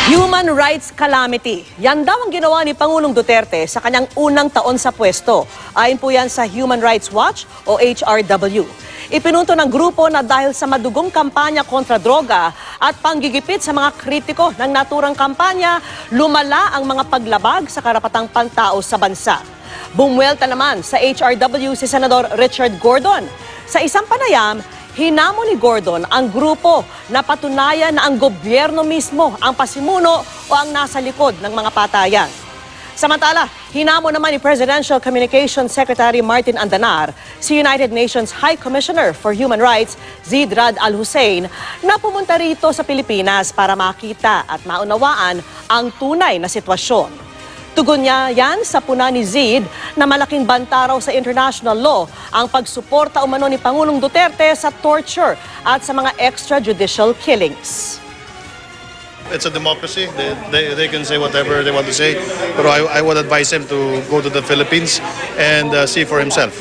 Human rights calamity. Yan daw ang ginawa ni Pangulong Duterte sa kanyang unang taon sa pwesto. Ayon po yan sa Human Rights Watch o HRW. Ipinunto ng grupo na dahil sa madugong kampanya kontra droga at panggigipit sa mga kritiko ng naturang kampanya, lumala ang mga paglabag sa karapatang pantao sa bansa. Bumuelta naman sa HRW si Senador Richard Gordon. Sa isang panayam, hinamo ni Gordon ang grupo na patunayan na ang gobyerno mismo ang pasimuno o ang nasa likod ng mga patayan. Samantala, hinamo naman ni Presidential Communications Secretary Martin Andanar si United Nations High Commissioner for Human Rights Zeid Ra'ad Al Hussein na pumunta rito sa Pilipinas para makita at maunawaan ang tunay na sitwasyon. Tugon niya yan sa puna ni Zeid na malaking banta raw sa international law ang pagsuporta umano ni Pangulong Duterte sa torture at sa mga extrajudicial killings. It's a democracy. They can say whatever they want to say. But I would advise him to go to the Philippines and see for himself.